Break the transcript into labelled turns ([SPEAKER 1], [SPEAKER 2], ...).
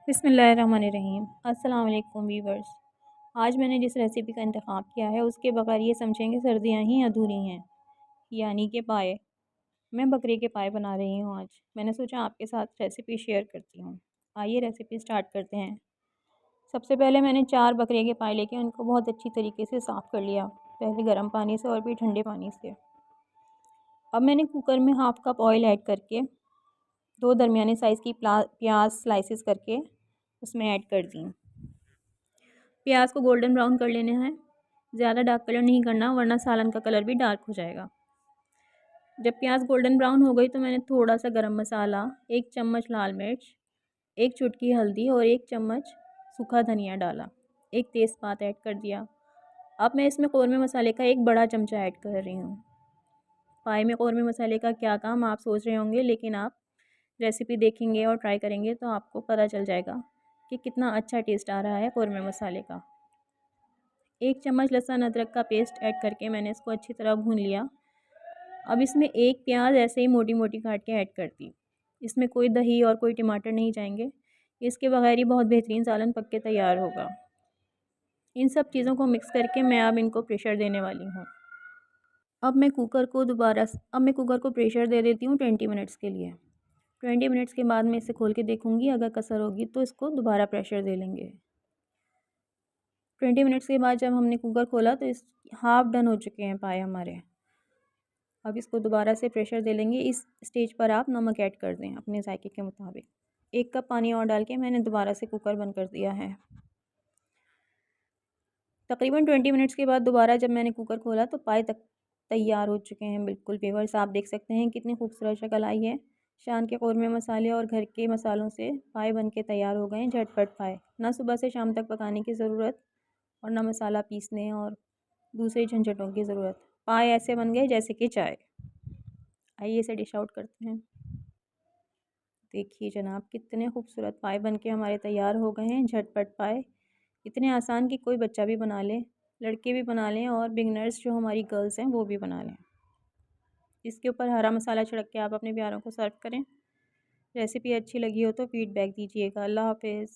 [SPEAKER 1] बिस्मिल्लाहिर्रहमानिर्रहीम। अस्सलाम वालेकुम वीवर्स। आज मैंने जिस रेसिपी का इंतखाब किया है उसके बगैर ये समझेंगे सर्दियाँ ही अधूरी हैं, यानी कि पाए। मैं बकरे के पाए बना रही हूँ आज। मैंने सोचा आपके साथ रेसिपी शेयर करती हूँ। आइए रेसिपी स्टार्ट करते हैं। सबसे पहले मैंने 4 बकरे के पाए लेके उनको बहुत अच्छी तरीके से साफ़ कर लिया, पहले गर्म पानी से और फिर ठंडे पानी से। अब मैंने कुकर में हाफ़ कप ऑयल ऐड करके 2 दरमियाने साइज़ की प्याज स्लाइसिस करके उसमें ऐड कर दी। प्याज को गोल्डन ब्राउन कर लेना है, ज़्यादा डार्क कलर नहीं करना वरना सालन का कलर भी डार्क हो जाएगा। जब प्याज गोल्डन ब्राउन हो गई तो मैंने थोड़ा सा गरम मसाला, 1 चम्मच लाल मिर्च, 1 चुटकी हल्दी और 1 चम्मच सूखा धनिया डाला, 1 तेज़पात ऐड कर दिया। अब मैं इसमें कौरमे मसाले का 1 बड़ा चमचा ऐड कर रही हूँ। पाए में कौरमे मसाले का क्या काम आप सोच रहे होंगे, लेकिन आप रेसिपी देखेंगे और ट्राई करेंगे तो आपको पता चल जाएगा कि कितना अच्छा टेस्ट आ रहा है कौरमे मसाले का। 1 चम्मच लहसुन अदरक का पेस्ट ऐड करके मैंने इसको अच्छी तरह भून लिया। अब इसमें 1 प्याज ऐसे ही मोटी मोटी काट के ऐड कर दी। इसमें कोई दही और कोई टमाटर नहीं जाएंगे, इसके बगैर ही बहुत बेहतरीन सालन पक के तैयार होगा। इन सब चीज़ों को मिक्स करके मैं अब इनको प्रेशर देने वाली हूँ। अब मैं कुकर को प्रेशर दे देती हूँ 20 मिनट्स के लिए। 20 मिनट्स के बाद मैं इसे खोल के देखूँगी, अगर कसर होगी तो इसको दोबारा प्रेशर दे लेंगे। 20 मिनट्स के बाद जब हमने कुकर खोला तो इस हाफ़ डन हो चुके हैं पाए हमारे। अब इसको दोबारा से प्रेशर दे लेंगे। इस स्टेज पर आप नमक ऐड कर दें अपने जायके के मुताबिक। 1 कप पानी और डाल के मैंने दोबारा से कुकर बंद कर दिया है। तकरीबन 20 मिनट्स के बाद दोबारा जब मैंने कुकर खोला तो पाए तैयार हो चुके हैं बिल्कुल। व्यूअर्स आप देख सकते हैं कितनी खूबसूरत शक्ल आई है। शान के कौरमे मसाले और घर के मसालों से पाए बन के तैयार हो गए हैं, झटपट पाए। ना सुबह से शाम तक पकाने की ज़रूरत और ना मसाला पीसने और दूसरे झंझटों की ज़रूरत। पाए ऐसे बन गए जैसे कि चाय। आइए इसे डिश आउट करते हैं। देखिए जनाब कितने खूबसूरत पाए बन के हमारे तैयार हो गए हैं, झटपट पाए। इतने आसान कि कोई बच्चा भी बना ले, लड़के भी बना लें और बिगनर्स जो हमारी गर्ल्स हैं वो भी बना लें। इसके ऊपर हरा मसाला छिड़क के आप अपने प्यारों को सर्व करें। रेसिपी अच्छी लगी हो तो फीडबैक दीजिएगा। अल्लाह हाफ़िज़।